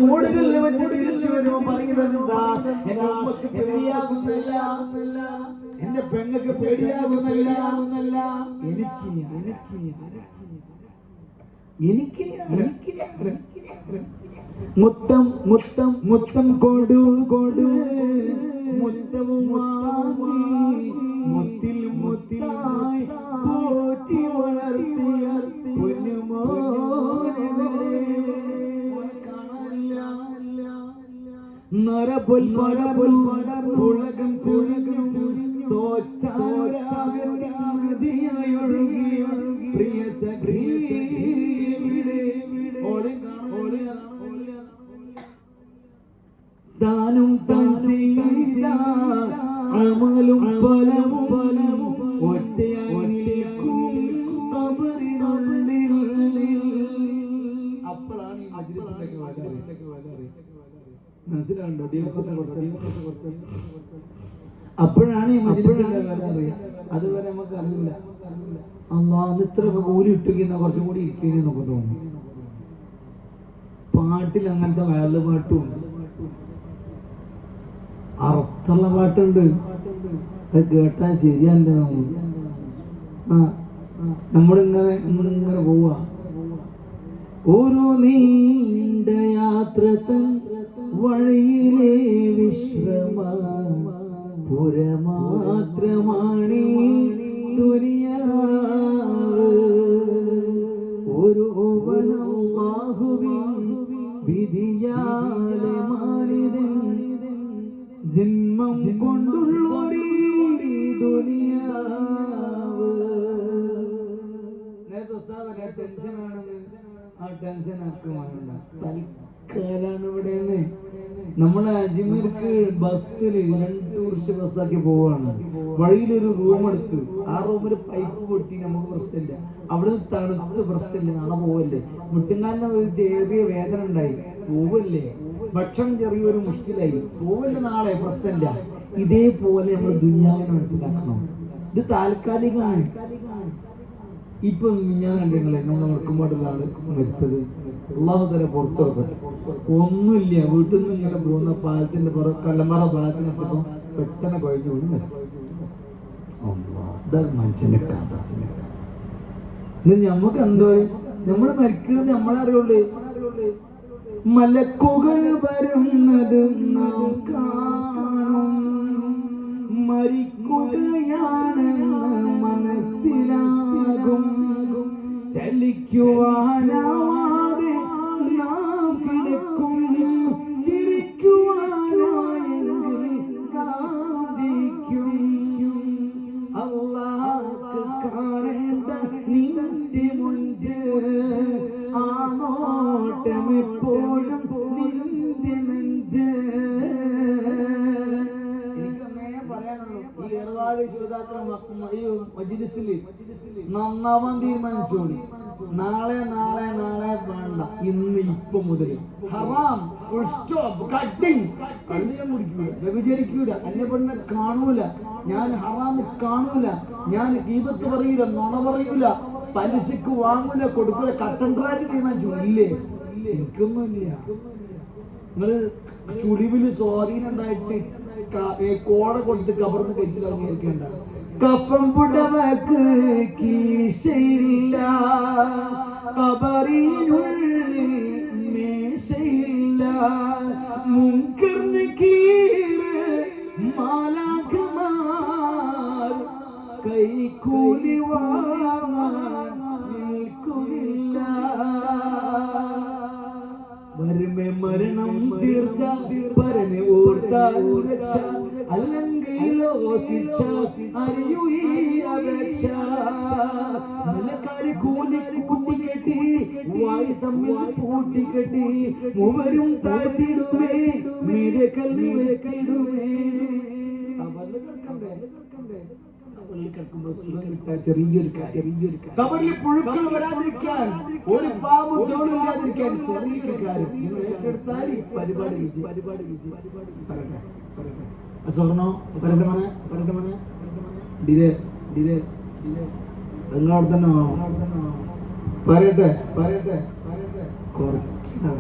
മോഡലിൽ വെച്ച് തിരിച്ചു വരുമ്പോ പറയുന്നതെന്താ? എന്റെ അമ്മക്ക് പേടിയാകുന്നില്ല, എന്റെ പെങ്ങൾക്ക് പേടിയാകുന്നില്ല, എനിക്ക് മുത്തം മുത്തം മുത്തം കൊടു കൊടു മുത്തവും മുത്തിൽ മുത്തിലായി പോറ്റി വളർത്തിയ നരപൊൽ പടപൊൽ ഉലകം സുലകം സോച്ചാരാഗതിയായൊഴുകിയ പ്രിയ സഖി താനും താൻ ചെയ്ത അമലും ഫലവും ഫലവും ഒറ്റയായിരിക്കും ഖബറിനുള്ളിൽ. അപ്പോഴാണ് ഈ മജ്‌ലിസിന്റെ മനസ്സിലാണ്ടോ? അപ്പോഴാണ് ഈ മജ്‌ലിസിന്റെ കഥ അറിയാം. അതുവരെ നമുക്ക് അറിയില്ല. അല്ലാഹ് ഇത്ര കൂലി ഇട്ടിരിക്കുന്ന കുറച്ചും കൂടി ഇരിക്കുന്നു നമുക്ക് തോന്നും. പാട്ടിൽ അങ്ങനത്തെ വയല് പാട്ടും അർത്ഥമുള്ള പാട്ടുണ്ട്. അത് കേട്ടാൽ ശരിയല്ല. നമ്മളിങ്ങനെ പോവാ. ഒരു നീണ്ട യാത്ര തൻ വഴിയിലെ വിശ്രമ പുരമാത്രമാണീ ദുനിയാവ്. ഒരു അല്ലാഹുവിൻ വിധിയാലെ മാനിതൻ ജന്മം കൊണ്ടുള്ളൊരു ദുനിയാവ്. നേരത്തെ ടെൻഷനാണെന്ന് ആ ടെൻഷൻ ആക്കുവാനുള്ള തൽക്കാലാണ് ഇവിടെ. നമ്മുടെ അജ്മീർക്ക് ബസ്സിൽ 2 ടൂറിസ്റ്റ് ബസ്സാക്കി പോവാണ്. വഴിയിലൊരു റൂം എടുത്ത് ആ റൂമിൽ പൈപ്പ് പൊട്ടി നമുക്ക് പ്രശ്നമില്ല. അവിടെ തണുത്ത് പ്രശ്നമില്ല. നാളെ പോവല്ലേ. മുട്ടുകാലിന് ഒരു ചെറിയ വേദന ഉണ്ടായി, പോവല്ലേ. ഭക്ഷണം ചെറിയൊരു മുഷ്കിലായി, പോവല്ലേ. നാളെ പ്രശ്നമില്ല. ഇതേപോലെ നമ്മൾ ദുനിയാവിനെ മനസ്സിലാക്കണം. ഇത് താൽക്കാലികമാണ്. ഇപ്പൊ ഞാൻ കണ്ടില്ലേ, നമ്മൾ നോക്കുമ്പോഴുള്ള ആള് മരിച്ചത്. അല്ലാഹു തആല പുറത്തു വെക്കട്ടെ. ഒന്നുമില്ല, വീട്ടിൽ നിന്ന് ഇങ്ങനെ പോകുന്ന പാലത്തിന്റെ കല്ലമ്പാറ പാലത്തിനെത്തിയപ്പോ പെട്ടെന്ന് കഴിഞ്ഞു കൊണ്ട് മരിച്ചു. മനുഷ്യന്റെ കഥ. ഞമ്മക്ക് എന്തോ നമ്മള് മരിക്കുന്നത് നമ്മളെ അറിയുള്ളൂ. മലക്കുകൾ വരുന്നത് നാം കാണും, മരിക്കുകയാണെന്ന് മനസ്സിലാകും. ചലിക്കുവാനാവാതെ നാം കിടക്കും, ചിരിക്കുവാനായെങ്കിൽ നാം ജയിക്കും. അല്ലാഹ്ക്ക് കാണേണ്ട നിന്റെ മുഞ്ച്, ആ നോട്ടം എപ്പോഴും നിന്റെ നെഞ്ച്. നന്നാവാൻ തീരുമാനിച്ചോളി. നാളെ നാളെ നാളെ വേണ്ട, ഇന്ന് ഇപ്പൊ മുതൽ ഹറാം, ഫുൾ സ്റ്റോപ്പ്, കട്ടിങ്. കള്ള് ഞാൻ കുടിക്കൂല, വ്യഭിചരിക്കൂല, അന്യ പെണ്ണെ കാണൂല, ഞാൻ ഹറാം കാണൂല, ഞാൻ ഗീബത്ത് പറയൂല, നുണ പറയൂല, പലിശക്ക് വാങ്ങൂല, കൊടുക്കൂല. കട്ടൻഡറായിട്ട് തീരുമാനിച്ചു. ഇല്ലേ, എനിക്കൊന്നുമില്ല. നിങ്ങള് ചുളിവില് സ്വാധീനം ഉണ്ടായിട്ട് കോട കൊടുത്ത് കബർന്ന് കയറ്റിൽ ഇറങ്ങിയിരിക്കേണ്ട. കഫം പുടവക്ക് കീശയില്ല, കബറിനുള്ളിൽ മേശയില്ല. മുൻകർ നകീർ മാലാഖമാർ കൈക്കൂലി വാങ്ങാൻ നിൽക്കുന്നില്ല. വരുമേ മരണം തീർച്ച, പരനെ ഓർത്താൽ രക്ഷ, അല്ലെങ്കിലോ ശിക്ഷ, അറിയൂ ഈ അപേക്ഷ. മലക്കാരി കൂലി കൂട്ടിക്കെട്ടി, വായു തമ്മിൽ കൂട്ടിക്കെട്ടി, മൂവരും താഴ്ത്തിടുമേ, മീതെ കല്ല് വെച്ചിടുമേ. ചെറിയൊരു കബറിൽ പുഴുക്കൾ വരാതിരിക്കാൻ, ഒരു പാമ്പ് തോളില്ലാതിരിക്കാൻ ചെറിയൊരു കാര്യം നിങ്ങൾ ഏറ്റെടുത്താൽ ഈ പരിപാടി സ്വർണ്ണോ പരട്ടമനെ ഡിലേ ഡിലേ നിങ്ങളവിടെ തന്നെ പറയട്ടെ കുറയ്ക്കണം.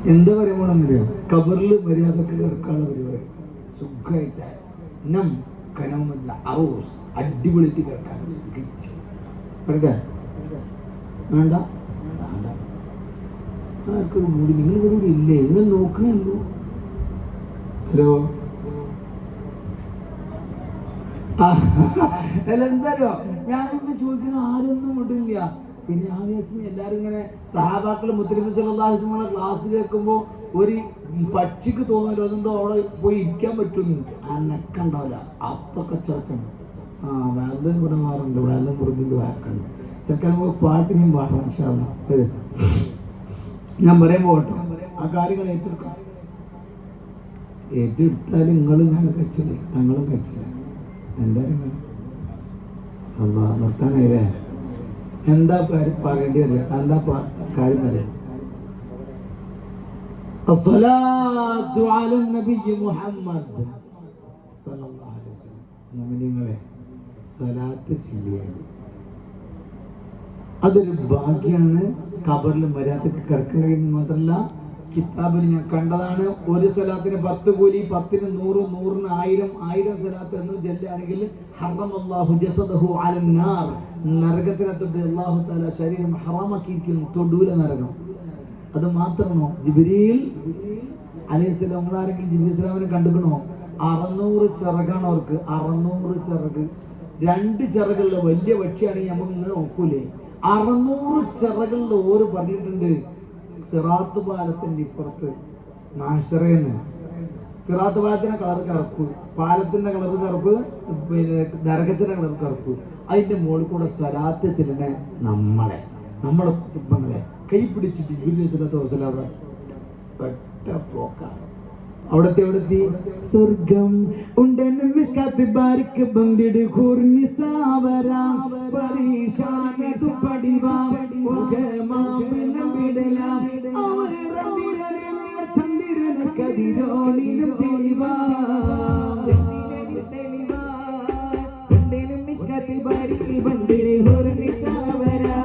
എന്താ പറയുമ്പോഴെന്നറിയോ, കബറിൽ മര്യാദക്ക് കിടക്കാനുള്ള പരിപാടി സുഖമായിട്ട് അടിപൊളിക്ക് കിടക്കാൻ വേണ്ട. ആർക്കൊരു കൂടി നിങ്ങൾ കൂടി ഇല്ലേ, നിങ്ങൾ നോക്കണേ ഉള്ളൂ. ഹലോ അല്ല എന്തായാലോ ഞാനൊന്നും ചോദിക്കണ ആരൊന്നും ഇടില്ല. പിന്നെ ആ വിചാരിച്ചു എല്ലാരും ഇങ്ങനെ സഹാബാക്കള് മുത്തനബി സല്ലല്ലാഹു അലൈഹി വസല്ലം ക്ലാസ് കേൾക്കുമ്പോ ഒരു പക്ഷിക്ക് തോന്നല്ലോ അതെന്തോ അവിടെ പോയി ഇരിക്കാൻ പറ്റുന്നു, അനക്കുണ്ടാവില്ല. അപ്പൊക്കെ ചേർക്കണം. വേദം ഇവിടെ മാറുണ്ട്, വേദം മുറിഞ്ഞിട്ട് വാക്കുണ്ട്. ഇതൊക്കെ നമുക്ക് പാട്ടിനും പാടാം. ഞാൻ പറയാൻ പോകട്ടോ, ആ കാര്യങ്ങൾ ഏറ്റെടുക്കാം. ഏറ്റെടുത്താൽ നിങ്ങളും ഞാൻ കഴിച്ചില്ലേ, ഞങ്ങളും കഴിച്ചില്ല. എന്തായാലും നിർത്താനായില്ലേ? എന്താ കാര്യം പറയേണ്ടി വരില്ല, എന്താ കാര്യം പറയാം. അസ്സലാത്തു അലാ നബി മുഹമ്മദ് സല്ലല്ലാഹു അലൈഹി വസല്ലം. മുഅ്മിനീങ്ങളെ സ്വലാത്ത് ചൊല്ലിയാണ് അതൊരു ഭാഗ്യമാണ്. ഖബറിൽ മര്യാദക്ക് കിടക്കാൻ കഴിയുന്നത് മാത്രമല്ല, കിതാബിൽ ഞാൻ കണ്ടതാണ്, ഒരു സ്വലാത്തിന് 10 കൂലി, 10ന് 100, 100ന് 1000, 1000 സ്വലാത്ത് എന്ന് ചൊല്ലുകയാണെങ്കിൽ ഹറമല്ലാഹു ജസദഹു അലൻ നാർ, നരകത്തിനെ തൊട്ട് അല്ലാഹു തആല ശരീരം ഹറാമാക്കിയിരിക്കുന്നു. തൊടൂല നരകം. അത് മാത്രമോ, ജിബ്രീൽ അലൈഹിസ്സലാം, നമ്മളാരെങ്കിലും ജിബ്രീൽ ഇസ്ലാമിനെ കണ്ടുക്കണോ? 600 ചിറകാണ് അവർക്ക്. 600 ചിറക്. 2 ചിറകുള്ള വലിയ പക്ഷിയാണെങ്കിൽ നമുക്ക് ഇങ്ങനെ നോക്കൂലേ. 600 ചിറകളിൽ ഓര് പറഞ്ഞിട്ടുണ്ട്, സിറാത്ത് പാലത്തിന്റെ ഇപ്പുറത്ത് മാശറേന്ന്. സിറാത്ത് പാലത്തിന്റെ കളർ കറുപ്പ്, പാലത്തിന്റെ കളർ കറുപ്പ്, പിന്നെ നരകത്തിന്റെ കളർ കറുപ്പ്. അതിന്റെ മുകളിൽ കൂടെ സ്വലാത്ത് ചെല്ലുന്ന നമ്മളെ കുടുംബങ്ങളെ കൈ പിടിച്ചിട്ട് ഒറ്റ പോക്കാണ്. അവിടത്തെ സ്വർഗം ഉണ്ടെന്ന് മിഷ്കാത്ത് ബാരിക്ക് ബന്ദിട് ഖുർനി സാവരാ പരീശാനെ തു പടിവാ മുഖമാമിന വിടലാ അവരന്ദിരനെ ചന്ദ്രന കദിരോണിലും തെളിവാ ഉണ്ടെന്ന് മിഷ്കാത്ത് ബാരിക്ക് ബന്ദിട് ഖുർനി സാവരാ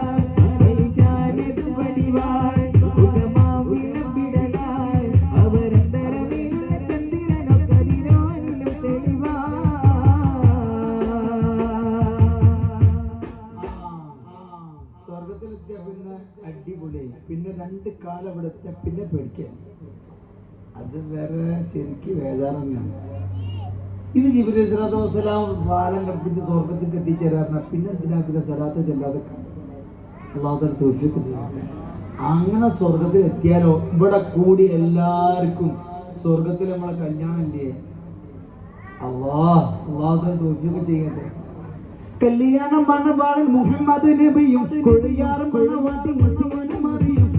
പരീശാനെ തു പടിവാ അടിപൊളിയായി. പിന്നെ 2 കാലം ഇവിടുത്തെ പിന്നെ പേടിക്കാൻ, അത് വേറെ ശരിക്ക് വേജാറ് തന്നെയാണ്. ഇത് ജിബ്രീൽ സ്വല്ലല്ലാഹു അലൈഹി വസല്ലം പാലം കടത്തിട്ട് സ്വർഗത്തേക്ക് എത്തിച്ചേരാറിന. പിന്നെ എന്തിനാ സലാത്ത് ചെല്ലാതെ അല്ലാഹു തആല തൗഫീഖ് ചെയ്യട്ടെ. അങ്ങനെ സ്വർഗത്തിൽ എത്തിയാലോ, ഇവിടെ കൂടി എല്ലാവർക്കും സ്വർഗത്തിൽ നമ്മളെ കല്യാണം ഇല്ലേ? അല്ലാഹു തആല തൗഫീഖ് ചെയ്യട്ടെ. കല്യാണം മണവാളൻ മുഹമ്മദ് നബിയും കൊടിയാറും മണവാട്ടി മസിമനും മറിയും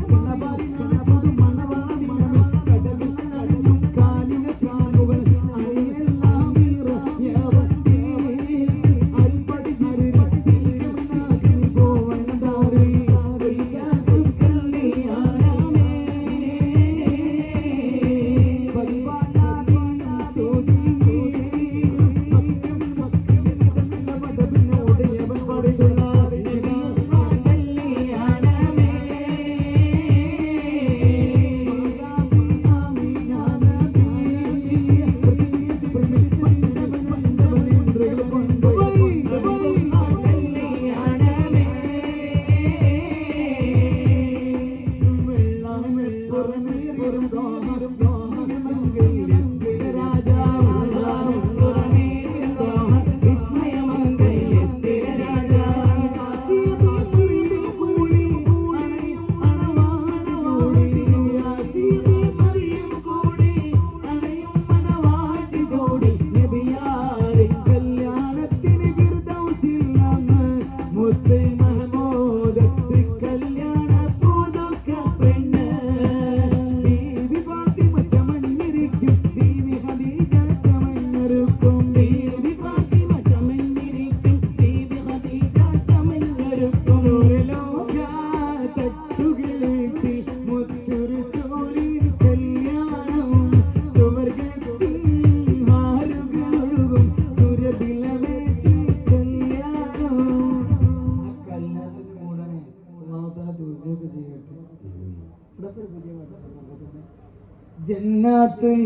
ജന്നാത്തുൽ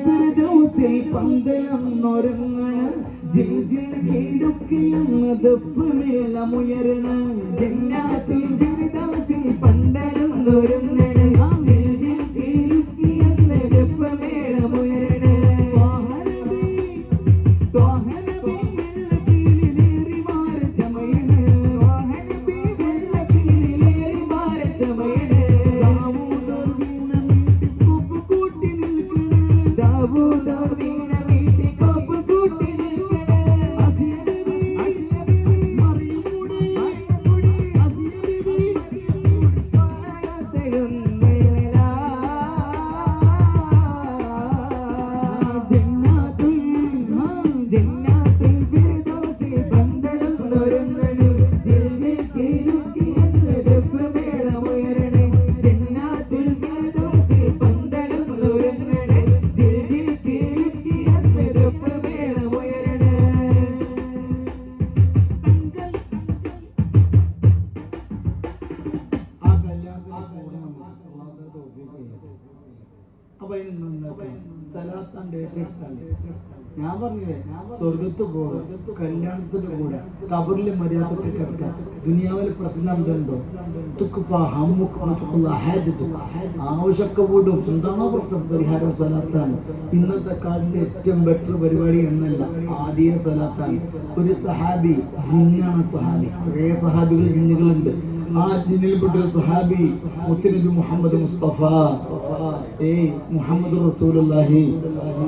ഫിർദൗസിൽ പന്തലൊന്നൊരുങ്ങണ ജിൽ ജിൽ കീഴൊക്കെയെന്ന് ദഫ് മേളമുയരണ ജന്നാത്തുൽ ഫിർദൗസിൽ പന്തലൊന്നൊരുങ്ങണ ജിൽ ജിൽ കീഴൊക്കെയെന്ന് ദഫ് മേളമുയരണ ഞാൻ പറഞ്ഞില്ലേ, സ്വർഗത്ത് പോകും, കല്യാണത്തിന്റെ കൂടെ കബറിലെ മര്യാദക്ക് കിടക്കാം. ദുനിയാവിലെ പ്രശ്നം എന്തുണ്ടോ, ആവശ്യമൊക്കെ കൂടും. എന്താണോ പ്രശ്നം, പരിഹാരം സ്വലാത്താണ്. ഇന്നത്തെ കാലത്ത് ഏറ്റവും ബെറ്റർ പരിപാടി എന്നല്ല, ആദ്യ സ്വലാത്താണ്. ഒരു സഹാബി ജിന്നാണ്. സഹാബി കുറേ സഹാബികൾ ജിന്നുകളുണ്ട്. ആ ജിന്നിൽപ്പെട്ട ഒരു സഹാബി മുത്തുനബി മുഹമ്മദ് മുസ്തഫ മുഹമ്മദ് റസൂലുള്ളാഹി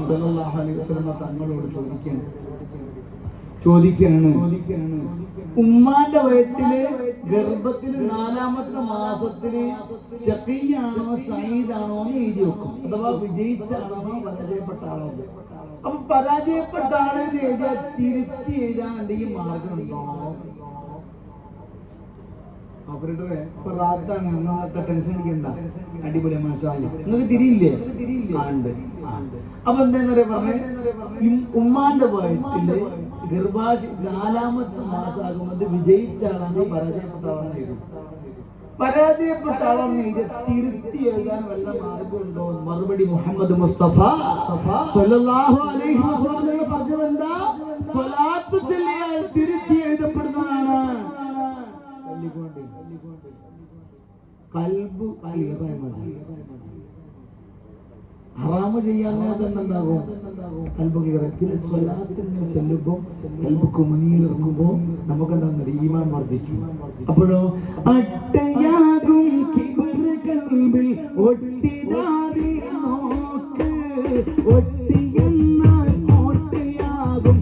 സ്വല്ലല്ലാഹു അലൈഹി വസല്ലം തങ്ങളോട് ചോദിക്കുകയാണ്, ഉമ്മാന്റെ വയറ്റില് ഗർഭത്തില് 4ാമത്തെ മാസത്തില് ഷഖിയാണോ സഈദാണോ എന്ന് എഴുതി വെക്കും. അഥവാ വിജയിച്ചാണോ പരാജയപ്പെട്ട ആളോ. അപ്പൊ പരാജയപ്പെട്ട ആളെന്ന് എഴുതിയാൽ തിരുത്തി എഴുതാൻ എന്തെങ്കിലും മാർഗമുണ്ടോ? ഓപ്പറേറ്ററെ ഇപ്പൊ റാത്താണ്, നമ്മളൊക്കെ ടെൻഷൻ അടിക്കണ്ട, അടിപൊളി മാഷാഅല്ലാ. നിങ്ങൾക്ക് തിരിയില്ലേ? ഉണ്ട്. അപ്പൊ എന്താ പറഞ്ഞേ, ഉമ്മാന്റെ വയറ്റില് ഗർഭാശയ 4ാമത്തെ മാസമാകുമ്പോൾ വിജയിച്ചാളാണോ പരാജയപ്പെട്ട ആളാണ് എഴുതും. പരാജയപ്പെട്ട ആളാണ് എഴുതി തിരുത്തി എഴുതാൻ വല്ല മാർഗമുണ്ടോ? മറുപടി മുഹമ്മദ് മുസ്തഫ സ്വല്ലല്ലാഹു അലൈഹി വസല്ലം പറഞ്ഞതെന്താ? സ്വലാത്ത് ചൊല്ലിയാൽ തിരുത്തി എഴുതപ്പെടുന്നതാണ്. കൽബ് ഹറാമ് ചെയ്യാൻ തന്നെ എന്താകും? കൽബ് ക്ലിയർ. പിന്നെ സ്വലാത്തിന് ചെല്ലുമ്പോൾ കൽബ് മുന്നിലിറങ്ങുമ്പോ നമുക്ക് എന്താ ഈമാൻ വർദ്ധിക്കും. അപ്പോഴോ അട്ടയാകും കിബ്റ് കൽബിൽ ഒട്ടിടാതെ നോക്ക്, ഒട്ടിയെന്നാൽ ഓട്ടയാകും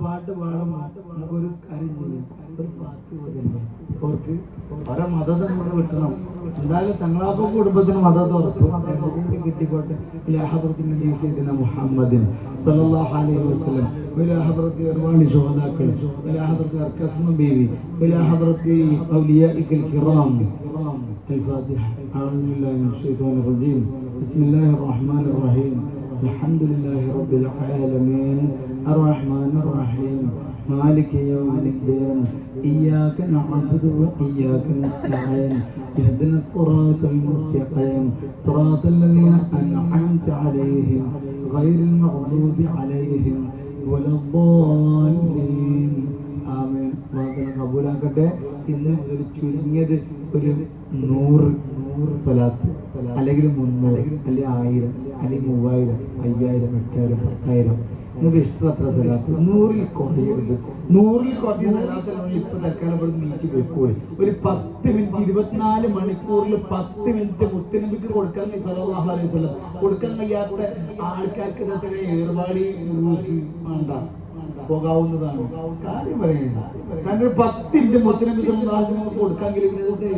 പാട്ട് പാടുമ്പോൾ നമുക്കൊരു കാര്യം ചെയ്യാം, ഒരു പാട്ട് പോലും അവർക്ക് ഓരോ മതം നമുക്ക് കിട്ടണം. എന്തായാലും തങ്ങളാപ്പ കുടുംബത്തിന് മതത്തെ ഉറപ്പ് കിട്ടിക്കോട്ടെ. ഹദ്റത്ത് മുഹമ്മദിൻ സ്വല്ലല്ലാഹു അലൈഹി വസല്ലം, ഹദ്റത്ത് ഒരുപാട് ശുഹദാക്കൾ, ഹദ്റത്ത് അർക്കസ്മ ബീവി, ഹദ്റത്ത് ഔലിയാഇൽ കിറാം. الفاتحة. أعوذ بالله من الشيطان الرجيم. بسم الله الرحمن الرحيم. الحمد لله رب العالمين الرحمن الرحيم مالك يوم الدين إياك نعبد وإياك نستعين اهدنا الصراط المستقيم صراط الذين أنعمت عليهم غير المغضوب عليهم ولا الضالين ആമീൻ. കബൂലാക്കട്ടെ. ഇന്ന് മുതൽ ചുരുങ്ങിയത് ഒരു 100 സ്വലാത്ത്, അല്ലെങ്കിൽ 300, അല്ലെങ്കിൽ 1000, അല്ലെങ്കിൽ 3000, 5000, 8000, 10000, നിങ്ങൾക്ക് ഇഷ്ടമത്ര സ്വലാത്ത്. 100ൽ കുറയരുത്. 100ൽ കുറഞ്ഞ സ്വലാത്തിനുള്ളിൽ ഇപ്പൊ തൽക്കാലം ഇവിടെ നീച്ച് വെക്കോളി. ഒരു 10 മിനിറ്റ്, 24 മണിക്കൂറിൽ 10 മിനിറ്റ് മുത്തനബിക്ക് കൊടുക്കാൻ സല്ലല്ലാഹു അലൈഹി വസല്ലം കൊടുക്കാൻ കഴിയാത്ത ആൾക്കാർക്ക് ഇന്നത്തെ ഏർവാടി വേണ്ട, പോകാവുന്നതാണ്. കാര്യം പറയുന്നത് കാരണം 10 മിനിറ്റ് മുത്തനബി സല്ലല്ലാഹു അലൈഹി വസല്ലം കൊടുക്കാമെങ്കിലും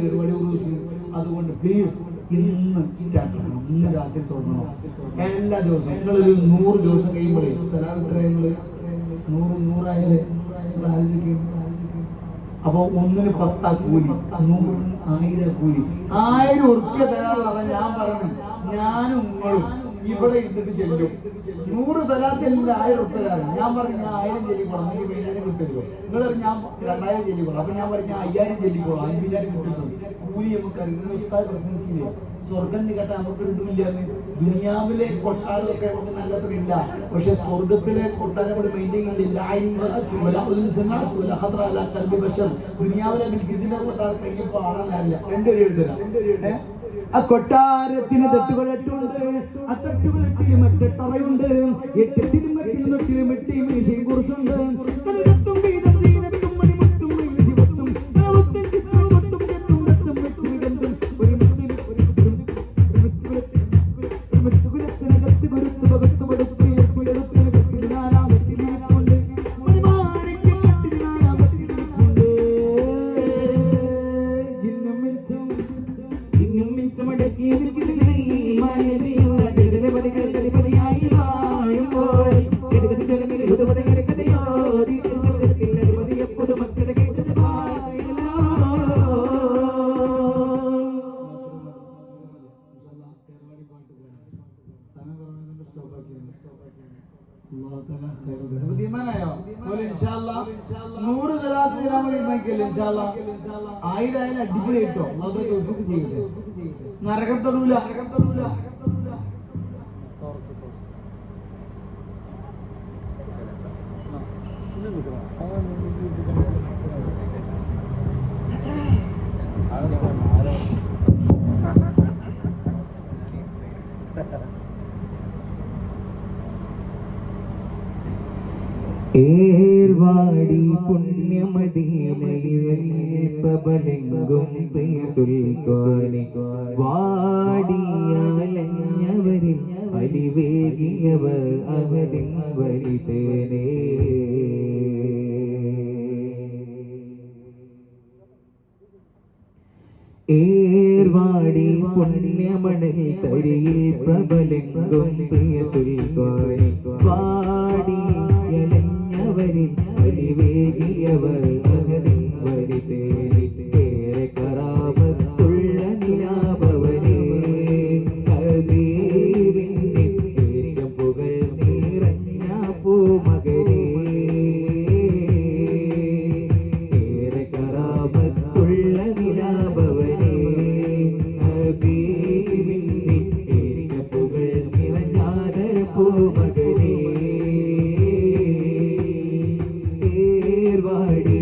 ഏർവാടി ഉറൂസ്. അതുകൊണ്ട് പ്ലീസ് ഇന്ന് സ്റ്റാർട്ട് ചെയ്യണം, ഇന്ന് രാത്രി തുടങ്ങണം. എല്ലാ ദിവസവും നിങ്ങളൊരു 100 ദിവസം കഴിയുമ്പോഴേ സലാമിത്രയങ്ങള് 100 ആലോചിക്കും. അപ്പൊ ഒന്നിന് 10 കൂലി, 100 1000 കൂലി, 1000 ഉറുപ്പ്യ തരാന്ന് പറഞ്ഞാൽ ഞാൻ പറഞ്ഞു, ഞാനും നിങ്ങളും ഇവിടെ ഇരുന്നിട്ട് ചെല്ലും. 100 സ്ഥലത്തിൽ 1000 ഉറുപ്പ്യ തരാം. ഞാൻ പറഞ്ഞു ഞാൻ 1000 ചെല്ലിക്കോളാം, എനിക്ക് 5000 കിട്ടുമല്ലോ. നിങ്ങൾ ഞാൻ 2000 ചെല്ലിക്കോളാം. അപ്പൊ ഞാൻ പറഞ്ഞു ഞാൻ 5000 ചെല്ലിക്കോളാം, 5000 കിട്ടുന്നു. കൂലി നമുക്ക് പ്രസംഗിച്ചില്ലേ, സ്വർഗം കേട്ടാ നമുക്ക് ഇതുമില്ലാന്ന്. ദുനിയാവിലെ കൊട്ടാരമൊക്കെ നമുക്ക് നല്ലതില്ല, പക്ഷെ സ്വർഗത്തിലെ കൊട്ടാരം നമ്മൾ മെയിൻറ്റെയിൻ ചെയ്യില്ല. ദുനിയാവിലെ ബിൽക്കിസിന്റെ കൊട്ടാരം കഴിഞ്ഞപ്പോ ആളല്ല. 2 എഴുതരാം. ആ കൊട്ടാരത്തിന് തട്ടുകൾ 8ഉണ്ട്. ആ തട്ടുകൾ 8ലും 8 തറയുണ്ട്. 8 8ലും 8 മേശയും കുറിച്ചുണ്ട്. തീരുമാനമായോ? 100 സ്ഥലത്തിൽ ഇൻഷാല്ലാ 1000 അടിപൊളി കിട്ടോ. ചെയ്യട്ടെ, നരകത്തൊടൂല. ഏർവാടി പുണ്യമദീനയിൽ പ്രബലങ്കും സുൽത്താനെ വാടിയാലഞ്ഞവരിൽ അലിവേകിയവർ അഹദിൻ വലിതേനേ. ഏർവാടി പുണ്യമണൽ തരിയിൽ പ്രബലങ്കും പ്രിയ സുൽത്താനെ വാടിയലഞ്ഞവരിൽ അലിവേകിയവർ അഹദിൻ വലിതേനേ. ഏറെ കറാമത്തുള്ള നിലാപവനേ ഹബീബിന്റെ ഏറ്റവും പുകൾ നിറഞ്ഞ പൂമകനേ. ഏറെ കറാമത്തുള്ള നിലാപവനേ ഹബീബിന്റെ ഏറ്റവും പുകൾ നിറഞ്ഞ പൂമകനേ. ഏർവാടി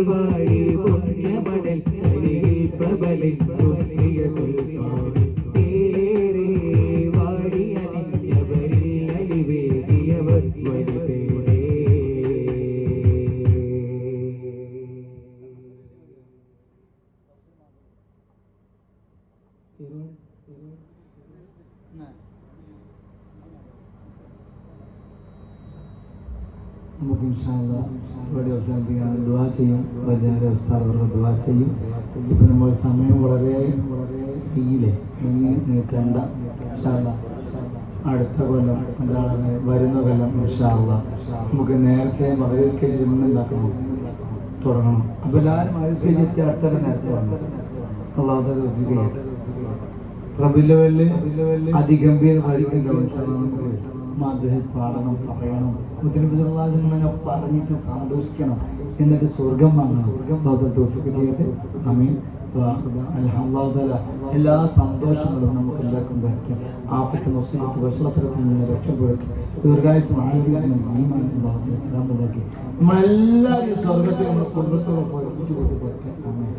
വാടി പുണ്യമടൽ അരികിൽ പ്രബലിൻ പുണ്യ സുൽത്താൻ ഏറെ വാടി അണിഞ്ഞവരിൽ അലിവേകിയവർ വലുതേടെ നമുക്ക് ഇൻഷാ അല്ലാഹ് ഇവിടെ അവസാനിപ്പിക്കാൻ ദുആ ചെയ്യും. ബജാര ഉസ്താദ് അവരുടെ ദുആ ചെയ്യും. ഇപ്പം നമ്മൾ സമയം വളരെ നീങ്ങില്ലേ, നീക്കേണ്ട. ഇൻഷാ അല്ലാഹ് അടുത്ത കൊല്ലം എന്താണ് വരുന്ന കൊല്ലം ഇൻഷാ അല്ലാഹ് നമുക്ക് നേരത്തെ മഗ്‌രിബ് സ്കേജ് ഉണ്ടാക്കണം, തുടങ്ങണം. അപ്പോൾ എല്ലാവരും മഗ്‌രിബ് സ്കേജ് എത്തി അടുത്ത നേരത്തെ വന്നു അള്ളാഹു റബീഉൽ അതിഗംഭീര പഠിക്കുന്നുണ്ടാവും. ഇൻഷാ അല്ലാഹ് നമുക്ക് മദ്ഹ് പാടണം, പറയണം, മുത്തനബി സല്ലല്ലാഹു അലൈഹി വസല്ലം പറഞ്ഞിട്ട് സന്തോഷിക്കണം, എന്നിട്ട് സ്വർഗം വാങ്ങണം. അല്ലാഹു തൗഫീഖ് ചെയ്യട്ടെ. ആമീൻ. അൽഹംദുലില്ലാഹ്. എല്ലാ സന്തോഷങ്ങളും നമുക്ക് എല്ലാവർക്കും വരയ്ക്കും. ആഫിയത്ത് മുസ്ലിമത്ത് വിഷമത്തിൽ നിന്ന് രക്ഷപ്പെടുത്തി ദീർഘായുസ്സും ആരോഗ്യവും ഈമാനും അല്ലാഹു ഇസ്ലാമിലാക്കി നമ്മളെല്ലാവരും സ്വർഗത്തിൽ നമ്മുടെ കുടുംബത്തോടൊപ്പം ഒരുമിച്ച് കൊടുത്ത് ആമീൻ.